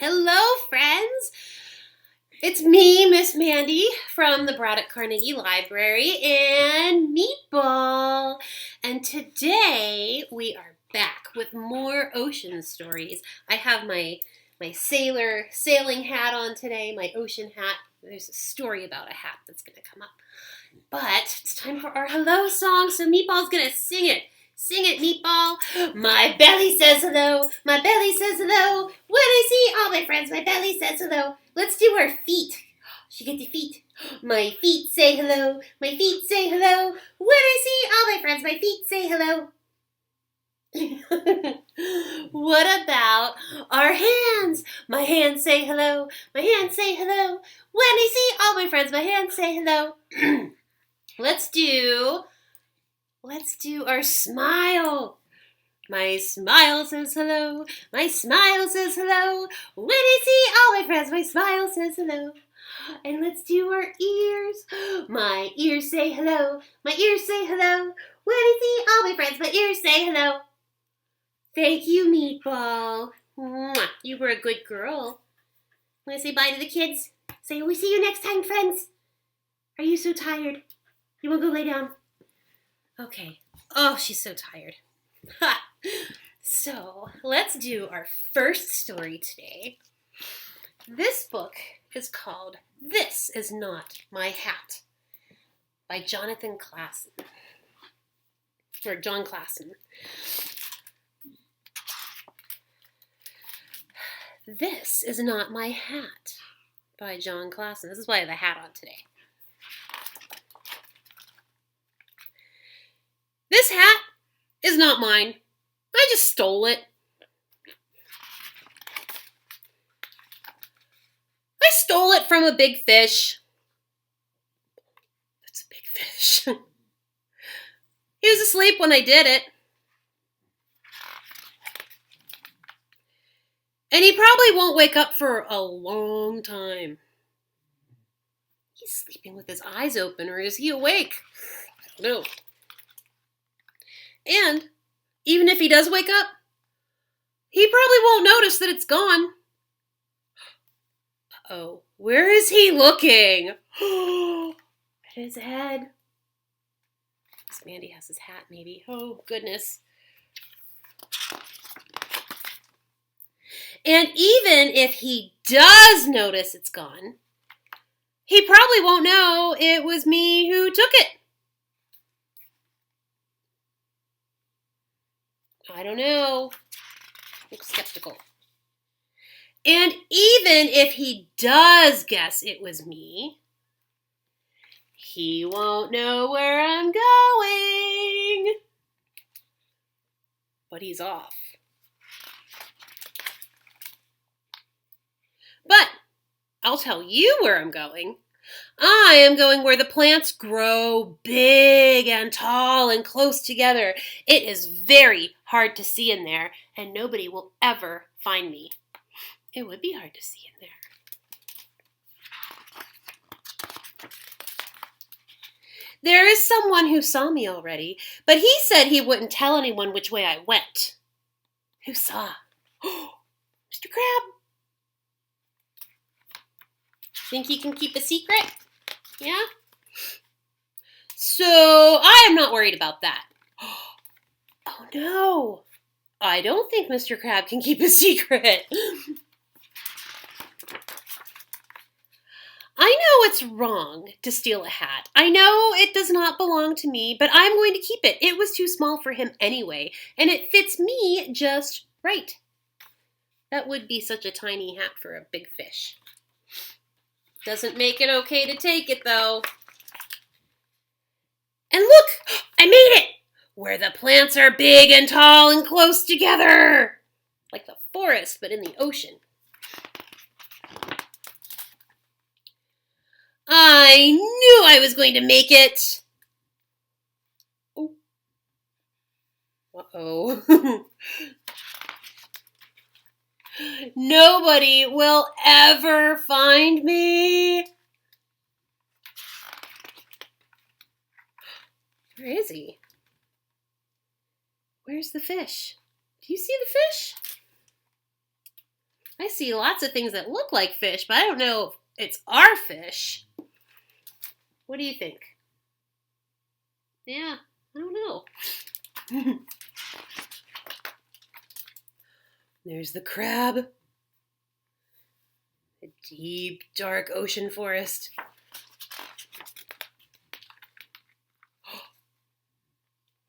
Hello, friends. It's me, Miss Mandee, from the Braddock Carnegie Library, and Meatball. And today we are back with more ocean stories. I have my sailing hat on today, my ocean hat. There's a story about a hat that's going to come up. But it's time for our hello song, so Meatball's going to sing it. Sing it, Meatball. My belly says hello. My belly says hello. When I see all my friends, my belly says hello. Let's do our feet. She gets the feet. My feet say hello. My feet say hello. When I see all my friends, my feet say hello. What about our hands? My hands say hello. My hands say hello. When I see all my friends, my hands say hello. Let's do our smile. My smile says hello. My smile says hello. When I see all my friends, my smile says hello. And let's do our ears. My ears say hello. My ears say hello. When I see all my friends, my ears say hello. Thank you, Meatball. Mwah. You were a good girl. Want to say bye to the kids? Say, we'll see you next time, friends. Are you so tired? You want to go lay down? Okay. Oh, she's so tired. Ha! So, let's do our first story today. This book is called This Is Not My Hat by Jonathan Klassen. Or John Klassen. This is Not My Hat by John Klassen. This is why I have a hat on today. This hat is not mine. I just stole it. I stole it from a big fish. That's a big fish. He was asleep when I did it. And he probably won't wake up for a long time. He's sleeping with his eyes open, or is he awake? I don't know. And even if he does wake up, he probably won't notice that it's gone. Uh-oh, where is he looking? At his head. Miss Mandee has his hat, maybe. Oh, goodness. And even if he does notice it's gone, he probably won't know it was me who took it. I don't know. I'm skeptical. And even if he does guess it was me, he won't know where I'm going. But he's off. But I'll tell you where I'm going. I am going where the plants grow big and tall and close together. It is very hard to see in there, and nobody will ever find me. It would be hard to see in there. There is someone who saw me already, but he said he wouldn't tell anyone which way I went. Who saw? Mr. Crab. Think he can keep a secret? Yeah? So, I am not worried about that. Oh no! I don't think Mr. Crab can keep a secret. I know it's wrong to steal a hat. I know it does not belong to me, but I'm going to keep it. It was too small for him anyway, and it fits me just right. That would be such a tiny hat for a big fish. Doesn't make it okay to take it, though. And look! I made it! Where the plants are big and tall and close together. Like the forest, but in the ocean. I knew I was going to make it. Oh. Uh-oh. Nobody will ever find me. Where is he? Where's the fish? Do you see the fish? I see lots of things that look like fish, but I don't know if it's our fish. What do you think? Yeah, I don't know. There's the crab. A deep, dark ocean forest.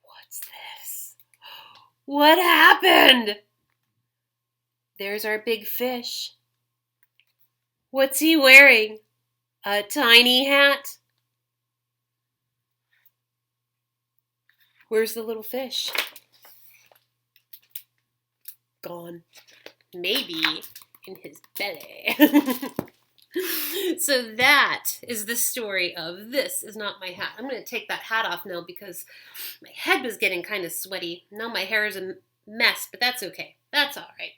What's this? What happened? There's our big fish. What's he wearing? A tiny hat? Where's the little fish? Gone. Maybe in his belly. So that is the story of This Is Not My Hat. I'm going to take that hat off now because my head was getting kind of sweaty. Now my hair is a mess, but that's okay. That's all right.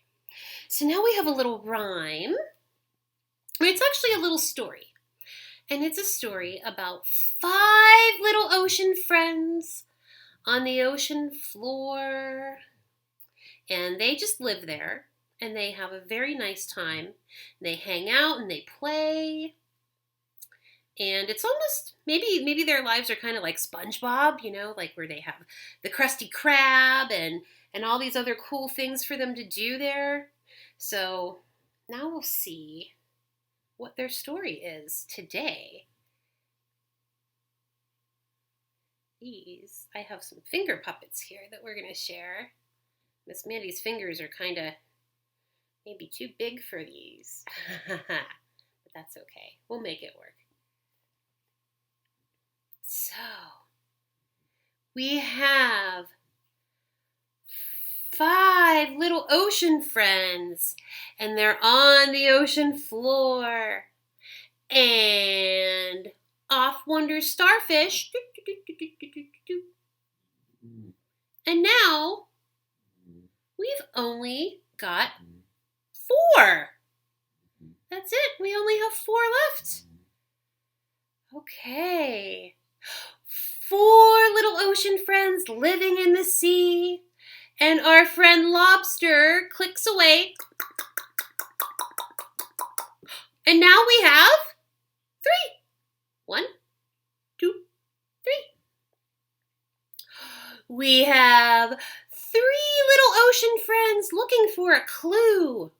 So now we have a little rhyme. It's actually a little story. And it's a story about 5 little ocean friends on the ocean floor. And they just live there. And they have a very nice time. They hang out and they play. And it's almost, maybe their lives are kind of like SpongeBob, you know, like where they have the Krusty Krab and all these other cool things for them to do there. So now we'll see what their story is today. I have some finger puppets here that we're going to share. Miss Mandy's fingers are kind of maybe too big for these. But that's okay. We'll make it work. So, we have 5 little ocean friends, and they're on the ocean floor. And off wanders Starfish. And now, we've only got 4. That's it. We only have 4 left. Okay. 4 little ocean friends living in the sea. And our friend Lobster clicks away. And now we have 3. 1, 2, 3. We have 3 little ocean friends looking for a clue.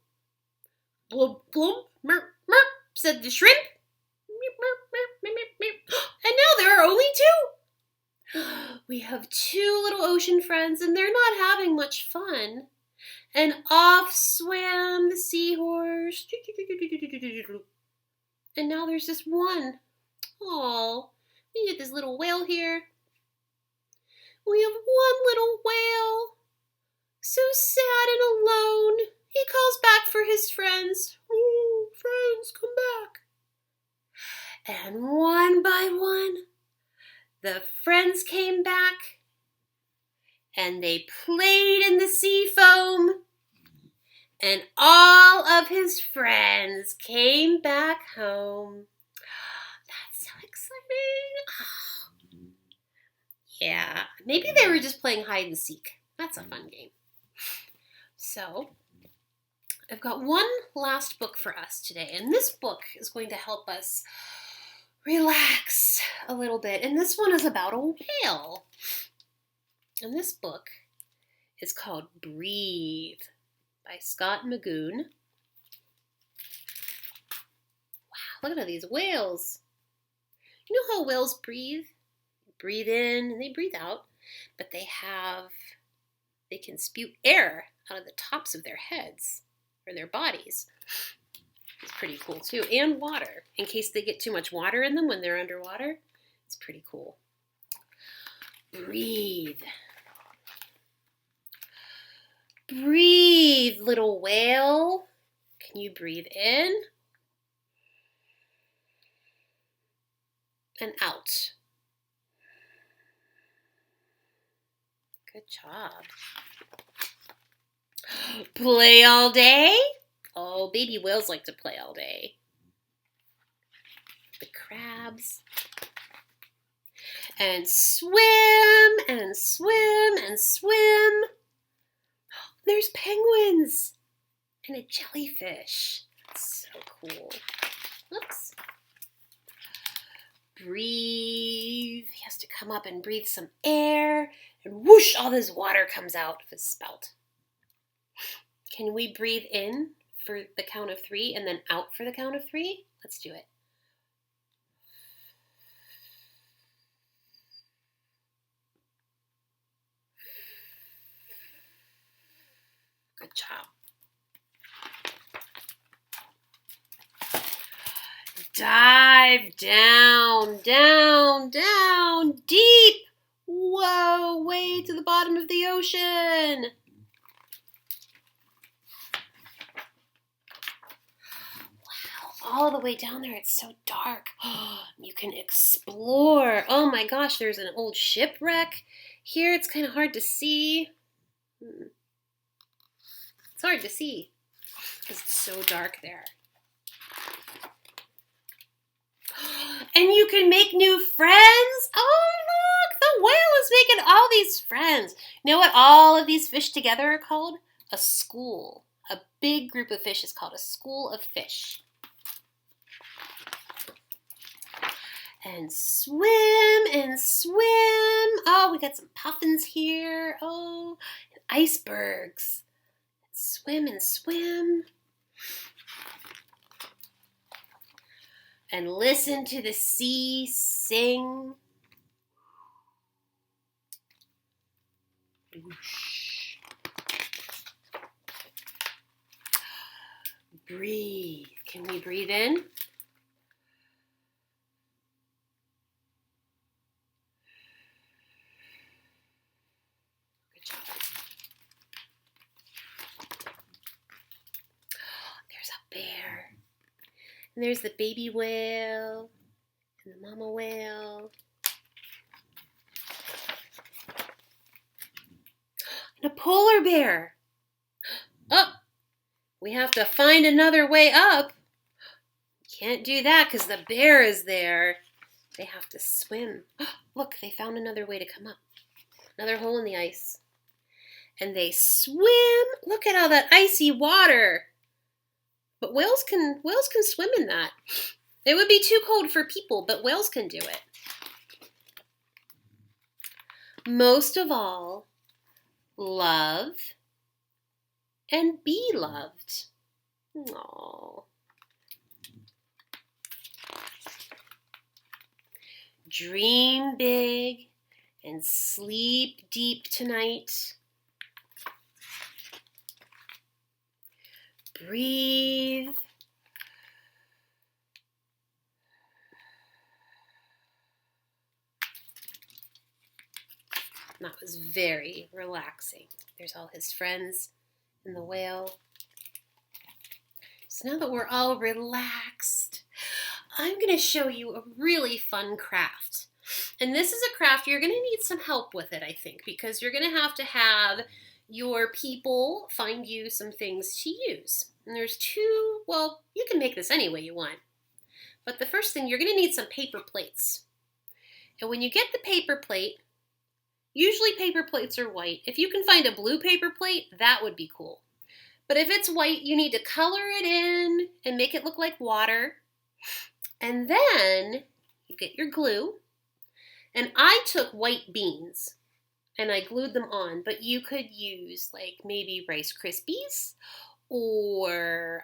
Blub, blub, merp, merp, said the shrimp. And now there are only 2. We have 2 little ocean friends, and they're not having much fun. And off swam the seahorse. And now there's just 1. Oh, we have this little whale here. We have 1 little whale. So sad and alone. He calls back for his friends. Oh, friends, come back. And one by one, the friends came back. And they played in the sea foam. And all of his friends came back home. That's so exciting. Yeah, maybe they were just playing hide and seek. That's a fun game. So, I've got one last book for us today, and this book is going to help us relax a little bit. And this one is about a whale. And this book is called Breathe by Scott Magoon. Wow, look at these whales. You know how whales breathe? They breathe in and they breathe out, but they can spew air out of the tops of their heads or their bodies. It's pretty cool too. And water, in case they get too much water in them when they're underwater. It's pretty cool. Breathe. Breathe, little whale. Can you breathe in? And out. Good job. Play all day? Oh, baby whales like to play all day. The crabs. And swim, and swim, and swim. There's penguins. And a jellyfish. That's so cool. Oops. Breathe. He has to come up and breathe some air. And whoosh, all this water comes out of his spout. Can we breathe in for the count of 3 and then out for the count of 3? Let's do it. Good job. Dive down, down, down, deep. Whoa, way to the bottom of the ocean. Wow, all the way down there, it's so dark. You can explore. Oh my gosh, there's an old shipwreck. Here it's kind of hard to see. It's hard to see because it's so dark there. And you can make new friends. Oh, look, the whale is making all these friends. You know what all of these fish together are called? A school. A big group of fish is called a school of fish. And swim and swim. Oh, we got some puffins here. Oh, and icebergs. Swim and swim. And listen to the sea sing. Whoosh. Breathe. Can we breathe in? Good job. There's a bear. And there's the baby whale and the mama whale. And a polar bear. Oh, we have to find another way up. Can't do that because the bear is there. They have to swim. Look, they found another way to come up. Another hole in the ice. And they swim. Look at all that icy water. But whales can swim in that. It would be too cold for people, but whales can do it. Most of all, love and be loved. Aww. Dream big and sleep deep tonight. Breathe. That was very relaxing. There's all his friends and the whale. So now that we're all relaxed, I'm going to show you a really fun craft. And this is a craft you're going to need some help with it, I think, because you're going to have your people find you some things to use. And there's two, well, you can make this any way you want. But the first thing, you're going to need some paper plates. And when you get the paper plate, usually paper plates are white. If you can find a blue paper plate, that would be cool. But if it's white, you need to color it in and make it look like water. And then you get your glue. And I took white beans and I glued them on, but you could use like maybe Rice Krispies or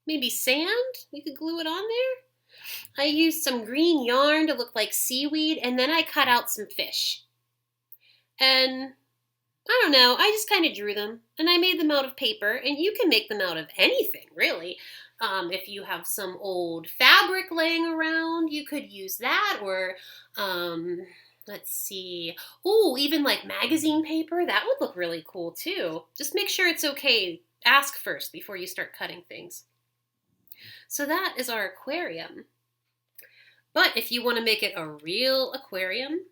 maybe sand. You could glue it on there. I used some green yarn to look like seaweed, and then I cut out some fish. And I don't know, I just kind of drew them, and I made them out of paper, and you can make them out of anything, really. If you have some old fabric laying around, you could use that, or let's see. Ooh, even like magazine paper, that would look really cool too. Just make sure it's okay. Ask first before you start cutting things. So that is our aquarium. But if you want to make it a real aquarium,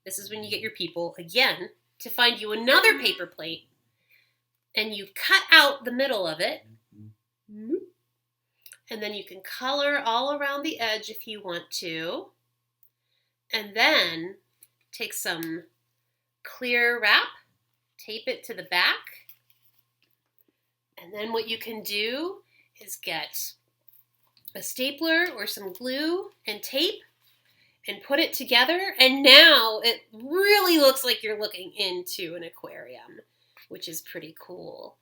this is when you get your people, again, to find you another paper plate, and you cut out the middle of it. And then you can color all around the edge if you want to. And then take some clear wrap, tape it to the back, And then what you can do is get a stapler or some glue and tape and put it together. And now it really looks like you're looking into an aquarium, which is pretty cool.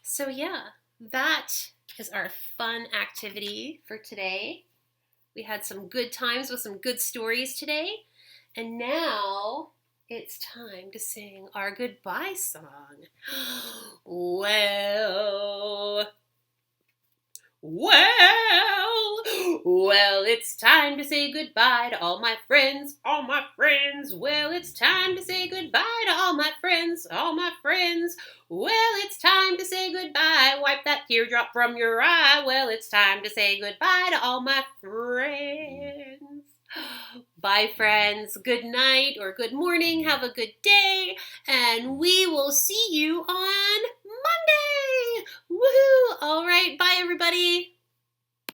So yeah, that is our fun activity for today. We had some good times with some good stories today. And now it's time to sing our goodbye song. Well, it's time to say goodbye to all my friends, all my friends. Well, it's time to say goodbye to all my friends, all my friends. Well, it's time to say goodbye. Wipe that teardrop from your eye. Well, it's time to say goodbye to all my friends. Bye, friends. Good night or good morning. Have a good day. And we will see you on Monday. Woohoo! All right. Bye, everybody.